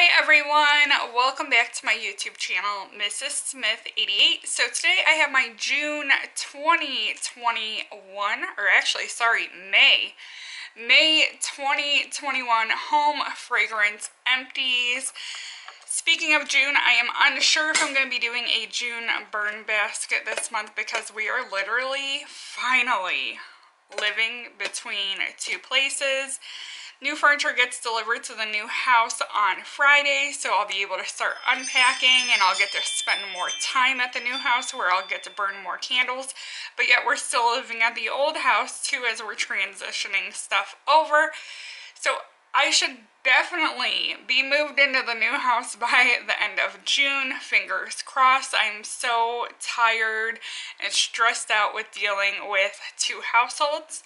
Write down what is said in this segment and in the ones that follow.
Hi everyone, welcome back to my YouTube channel, Mrs. Smith 88. So today I have my June 2021, May 2021 home fragrance Empties. Speaking of June, I am unsure if I'm going to be doing a June burn basket this month because we are literally finally living between two places. New furniture gets delivered to the new house on Friday, so I'll be able to start unpacking and I'll get to spend more time at the new house where I'll get to burn more candles. But yet we're still living at the old house too as we're transitioning stuff over. So I should definitely be moved into the new house by the end of June, fingers crossed. I'm so tired and stressed out with dealing with two households.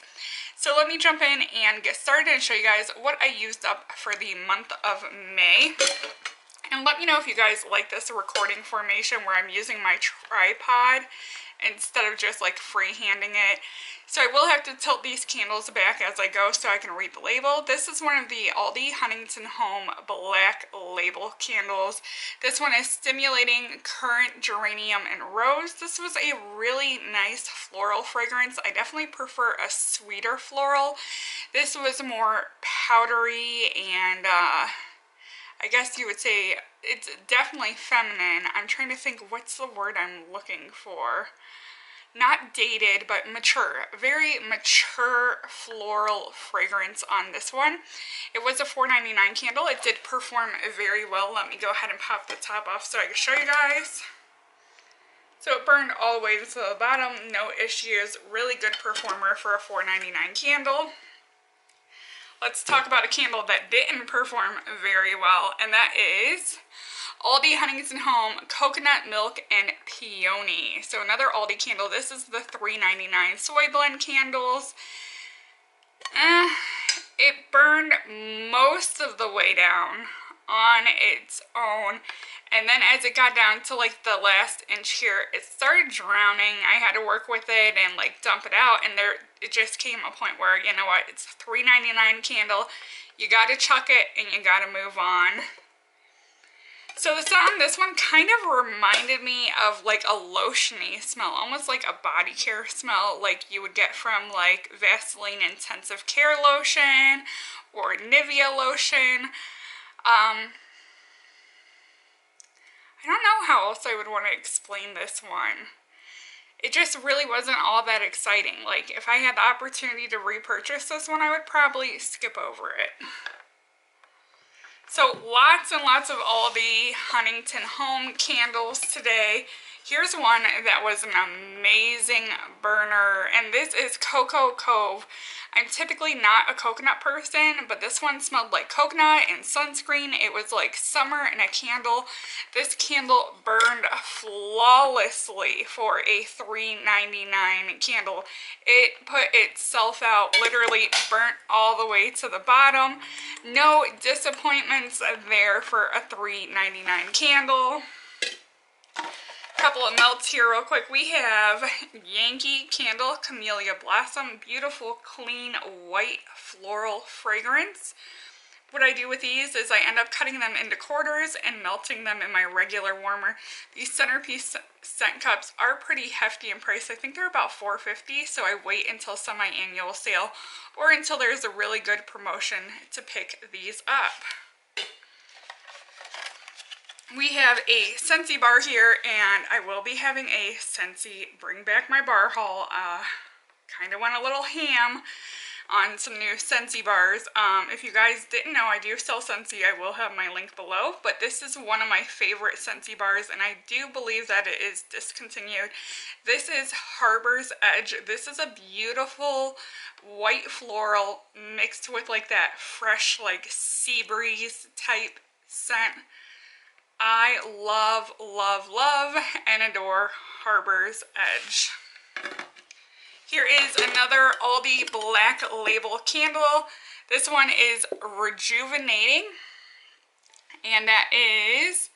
So let me jump in and get started and show you guys what I used up for the month of May. And let me know if you guys like this recording formation where I'm using my tripod instead of just like freehanding it. So I will have to tilt these candles back as I go so I can read the label. This is one of the Aldi Huntington Home Black Label candles. This one is Stimulating Currant Geranium and Rose. This was a really nice floral fragrance. I definitely prefer a sweeter floral. This was more powdery and I guess you would say it's definitely feminine. I'm trying to think what's the word I'm looking for. Not dated, but mature. Very mature floral fragrance on this one. It was a $4.99 candle. It did perform very well. Let me go ahead and pop the top off so I can show you guys. So it burned all the way to the bottom. No issues. Really good performer for a $4.99 candle. Let's talk about a candle that didn't perform very well, and that is Aldi Huntington Home Coconut Milk and Peony. So another Aldi candle. This is the $3.99 soy blend candles. It burned most of the way down on its own, and then as it got down to like the last inch here, it started drowning. I had to work with it and like dump it out, and it just came a point where, you know what, it's a $3.99 candle. You gotta chuck it and you gotta move on. So the scent on this one kind of reminded me of like a lotiony smell, almost like a body care smell like you would get from like Vaseline Intensive Care Lotion or Nivea lotion. I don't know how else I would want to explain this one. It just really wasn't all that exciting. Like if I had the opportunity to repurchase this one, I would probably skip over it. So lots and lots of Aldi Huntington Home candles today. Here's one that was an amazing burner, and this is Coco Cove. I'm typically not a coconut person, but this one smelled like coconut and sunscreen. It was like summer in a candle. This candle burned flawlessly for a $3.99 candle. It put itself out, literally burnt all the way to the bottom. No disappointments there for a $3.99 candle. Couple of melts here real quick. We have Yankee Candle Camellia Blossom, beautiful clean white floral fragrance. What I do with these is I end up cutting them into quarters and melting them in my regular warmer. These centerpiece scent cups are pretty hefty in price. I think they're about $4.50, so I wait until semi-annual sale or until there's a really good promotion to pick these up. We have a Scentsy bar here, and I will be having a Scentsy Bring Back My Bar haul. Kind of went a little ham on some new Scentsy bars. If you guys didn't know, I do sell Scentsy. I will have my link below, but this is one of my favorite Scentsy bars, and I do believe that it is discontinued. This is Harbor's Edge. This is a beautiful white floral mixed with like that fresh like sea breeze type scent. I love, love, love and adore Harbor's Edge. Here is another Aldi Black Label candle. This one is Rejuvenating, and that is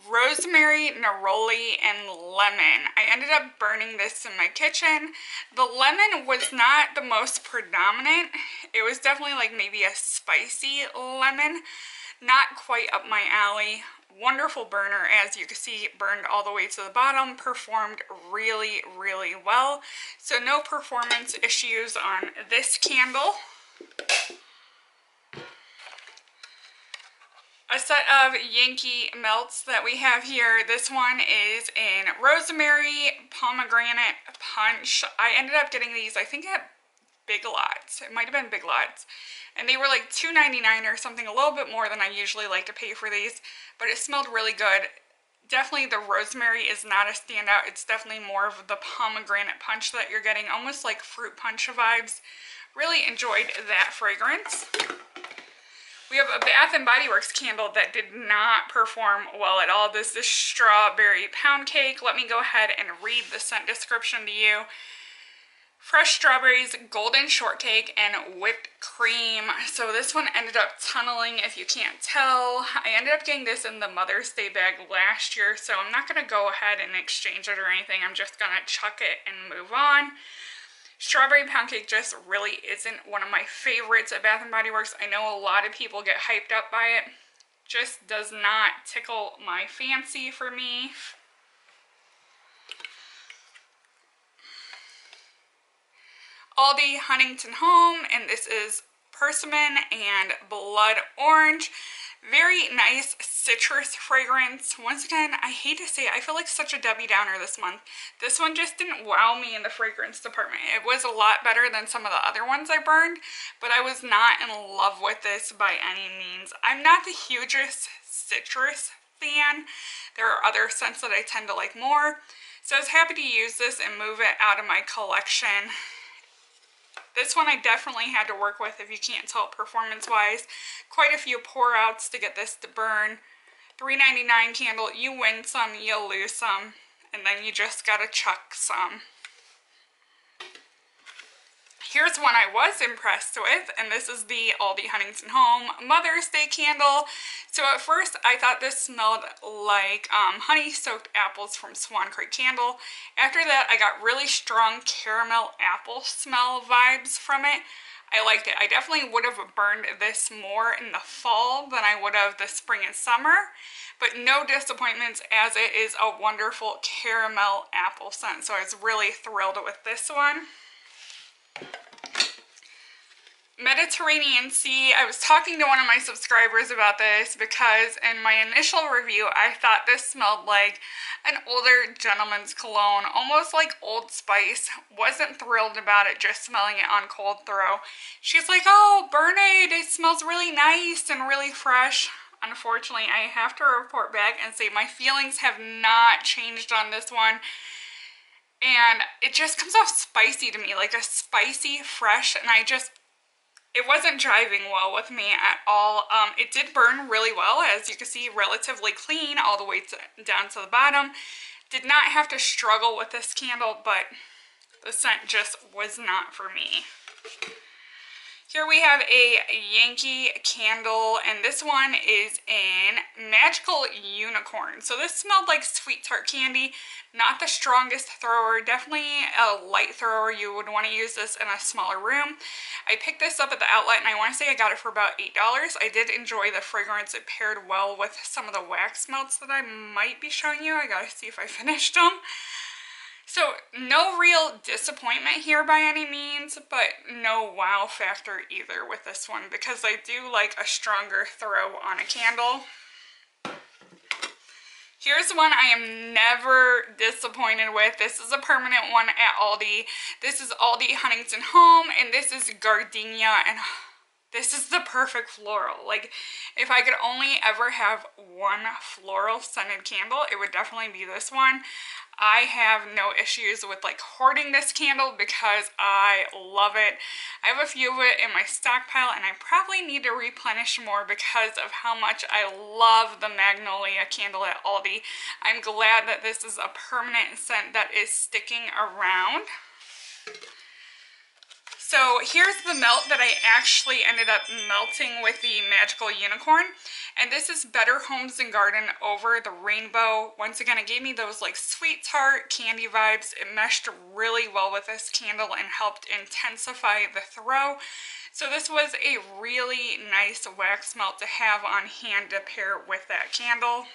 Rosemary, Neroli, and Lemon. I ended up burning this in my kitchen. The lemon was not the most predominant. It was definitely like maybe a spicy lemon. not quite up my alley. Wonderful burner, as you can see, burned all the way to the bottom, performed really, really well. So no performance issues on this candle. A set of Yankee melts that we have here. This one is in Rosemary, Pomegranate, Punch. I ended up getting these, I think at Big Lots. It might have been Big Lots. And they were like $2.99 or something, a little bit more than I usually like to pay for these. But it smelled really good. Definitely the Rosemary is not a standout. It's definitely more of the Pomegranate Punch that you're getting, almost like fruit punch vibes. Really enjoyed that fragrance. We have a Bath & Body Works candle that did not perform well at all. This is Strawberry Pound Cake. Let me go ahead and read the scent description to you. Fresh strawberries, golden shortcake, and whipped cream. So this one ended up tunneling, if you can't tell. I ended up getting this in the Mother's Day bag last year, so I'm not going to go ahead and exchange it or anything. I'm just going to chuck it and move on. Strawberry Pound Cake just really isn't one of my favorites at Bath & Body Works. I know a lot of people get hyped up by it. Just does not tickle my fancy for me. Aldi Huntington Home, and this is Persimmon and Blood Orange. Very nice citrus fragrance. Once again, I hate to say it, I feel like such a Debbie Downer this month. This one just didn't wow me in the fragrance department. It was a lot better than some of the other ones I burned, but I was not in love with this by any means. I'm not the hugest citrus fan. There are other scents that I tend to like more, so I was happy to use this and move it out of my collection. This one I definitely had to work with, if you can't tell performance-wise. Quite a few pour-outs to get this to burn. $3.99 candle, you win some, you lose some, and then you just gotta chuck some. Here's one I was impressed with, and this is the Aldi Huntington Home Mother's Day candle. So at first I thought this smelled like honey-soaked apples from Swan Creek Candle. After that I got really strong caramel apple smell vibes from it. I liked it. I definitely would have burned this more in the fall than I would have the spring and summer, but no disappointments, as it is a wonderful caramel apple scent. So I was really thrilled with this one. Mediterranean Sea. I was talking to one of my subscribers about this because in my initial review I thought this smelled like an older gentleman's cologne, almost like Old Spice. Wasn't thrilled about it just smelling it on cold throw. She's like, oh, burn it, it smells really nice and really fresh. Unfortunately, I have to report back and say my feelings have not changed on this one. And it just comes off spicy to me, like a spicy, fresh, and it wasn't driving well with me at all. It did burn really well, as you can see, relatively clean all the way down to the bottom. Did not have to struggle with this candle, but the scent just was not for me. Here we have a Yankee candle, and this one is in Magical Unicorn. So this smelled like sweet tart candy, not the strongest thrower, definitely a light thrower. You would want to use this in a smaller room. I picked this up at the outlet, and I want to say I got it for about $8. I did enjoy the fragrance. It paired well with some of the wax melts that I might be showing you. I gotta see if I finished them. So no real disappointment here by any means, but no wow factor either with this one, because I do like a stronger throw on a candle. Here's one I am never disappointed with. This is a permanent one at Aldi. This is Aldi Huntington Home, and this is Gardenia, and this is the perfect floral. Like, if I could only ever have one floral scented candle, it would definitely be this one. I have no issues with like hoarding this candle because I love it. I have a few of it in my stockpile, and I probably need to replenish more because of how much I love the Magnolia candle at Aldi. I'm glad that this is a permanent scent that is sticking around. So here's the melt that I actually ended up melting with the Magical Unicorn. And this is Better Homes and Garden Over the Rainbow. Once again, it gave me those like sweet tart candy vibes. It meshed really well with this candle and helped intensify the throw. So this was a really nice wax melt to have on hand to pair with that candle.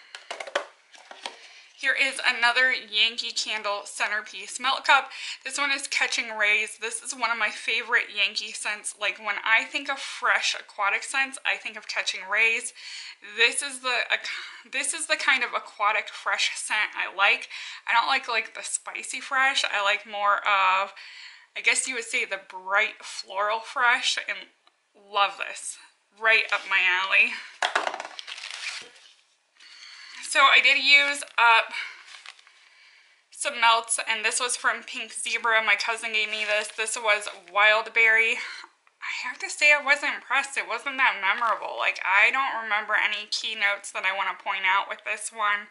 Here is another Yankee candle centerpiece melt cup. This one is Catching Rays. This is one of my favorite Yankee scents. Like when I think of fresh aquatic scents, I think of Catching Rays. This is the kind of aquatic fresh scent I like. I don't like the spicy fresh. I like more of, I guess you would say, the bright floral fresh, and love this. Right up my alley. So I did use up some melts, and this was from Pink Zebra. My cousin gave me this. This was Wild Berry. I have to say I wasn't impressed. It wasn't that memorable. Like, I don't remember any keynotes that I want to point out with this one.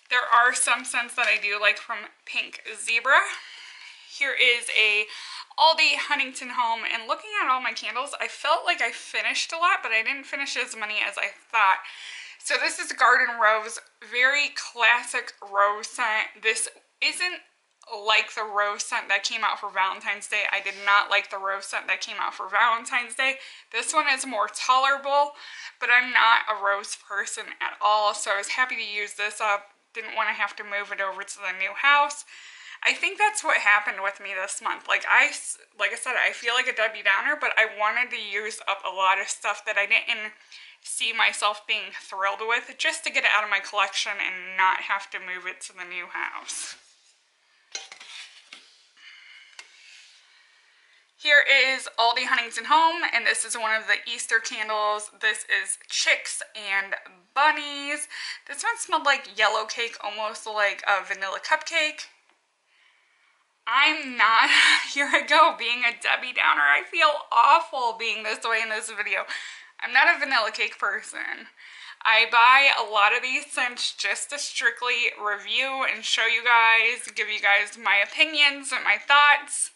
There are some scents that I do like from Pink Zebra. Here is a Aldi Huntington home, and looking at all my candles, I felt like I finished a lot, but I didn't finish as many as I thought. So this is Garden Rose, very classic rose scent. This isn't like the rose scent that came out for Valentine's Day. I did not like the rose scent that came out for Valentine's Day. This one is more tolerable, but I'm not a rose person at all, so I was happy to use this up. Didn't want to have to move it over to the new house. I think that's what happened with me this month. Like I said, I feel like a Debbie Downer, but I wanted to use up a lot of stuff that I didn't see myself being thrilled with, just to get it out of my collection and not have to move it to the new house. Here is Aldi Huntington Home, and this is one of the Easter candles. This is Chicks and Bunnies. This one smelled like yellow cake, almost like a vanilla cupcake. I'm not, here I go, being a Debbie Downer. I feel awful being this way in this video. I'm not a vanilla cake person. I buy a lot of these scents just to strictly review and show you guys, give you guys my opinions and my thoughts.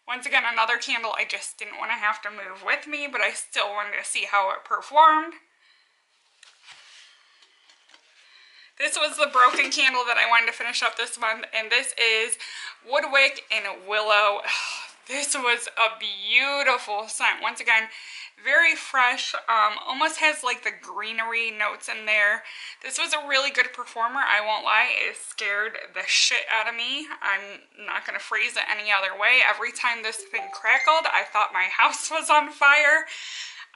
Once again, another candle I just didn't want to have to move with me, but I still wanted to see how it performed. This was the broken candle that I wanted to finish up this month, and this is Wick and Willow. This was a beautiful scent. Once again, very fresh, almost has like the greenery notes in there. This was a really good performer, I won't lie. It scared the shit out of me. I'm not going to phrase it any other way. Every time this thing crackled, I thought my house was on fire.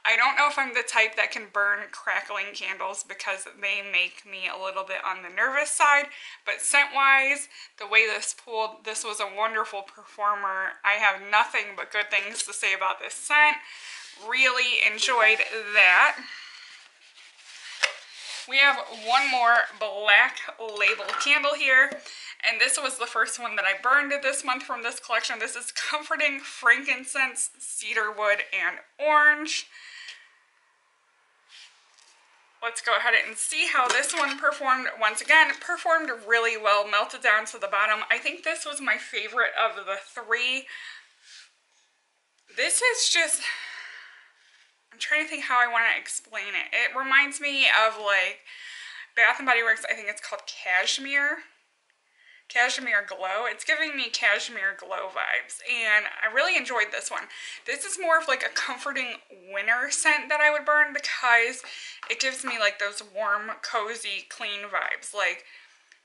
I don't know if I'm the type that can burn crackling candles because they make me a little bit on the nervous side, but scent-wise, the way this pulled, this was a wonderful performer. I have nothing but good things to say about this scent. Really enjoyed that. We have one more Black Label candle here, and this was the first one that I burned this month from this collection. This is Comforting Frankincense, Cedarwood, and Orange. Let's go ahead and see how this one performed. Once again, it performed really well, melted down to the bottom. I think this was my favorite of the three. This is just, I'm trying to think how I want to explain it. It reminds me of like Bath & Body Works, I think it's called Cashmere Glow. It's giving me Cashmere Glow vibes, and I really enjoyed this one. This is more of like a comforting winter scent that I would burn because it gives me like those warm, cozy, clean vibes, like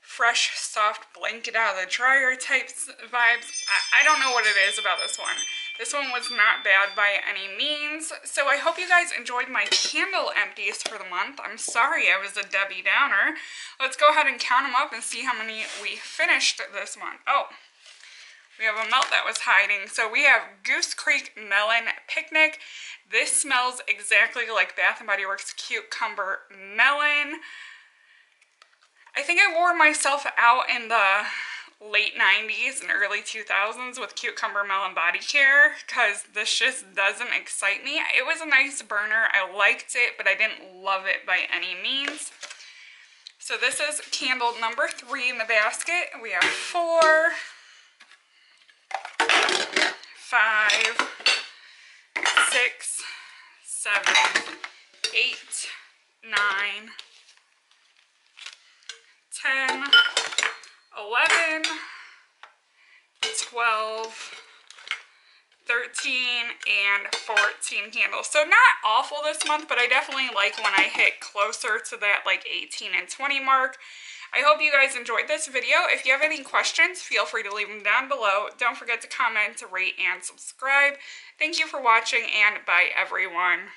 fresh, soft blanket out of the dryer types vibes. I don't know what it is about this one. This one was not bad by any means. So I hope you guys enjoyed my candle empties for the month. I'm sorry I was a Debbie Downer. Let's go ahead and count them up and see how many we finished this month. Oh, we have a melt that was hiding. So we have Goose Creek Melon Picnic. This smells exactly like Bath & Body Works Cucumber Melon. I think I wore myself out in the late 90s and early 2000s with Cucumber Melon Body Care because this just doesn't excite me. It was a nice burner. I liked it, but I didn't love it by any means. So this is candle number 3 in the basket. We have 4, 5, 6, 7, 8, 9, 10, 11, 12, 13, and 14 candles. So not awful this month, but I definitely like when I hit closer to that like 18 and 20 mark. I hope you guys enjoyed this video. If you have any questions, feel free to leave them down below. Don't forget to comment, rate, and subscribe. Thank you for watching, and bye everyone.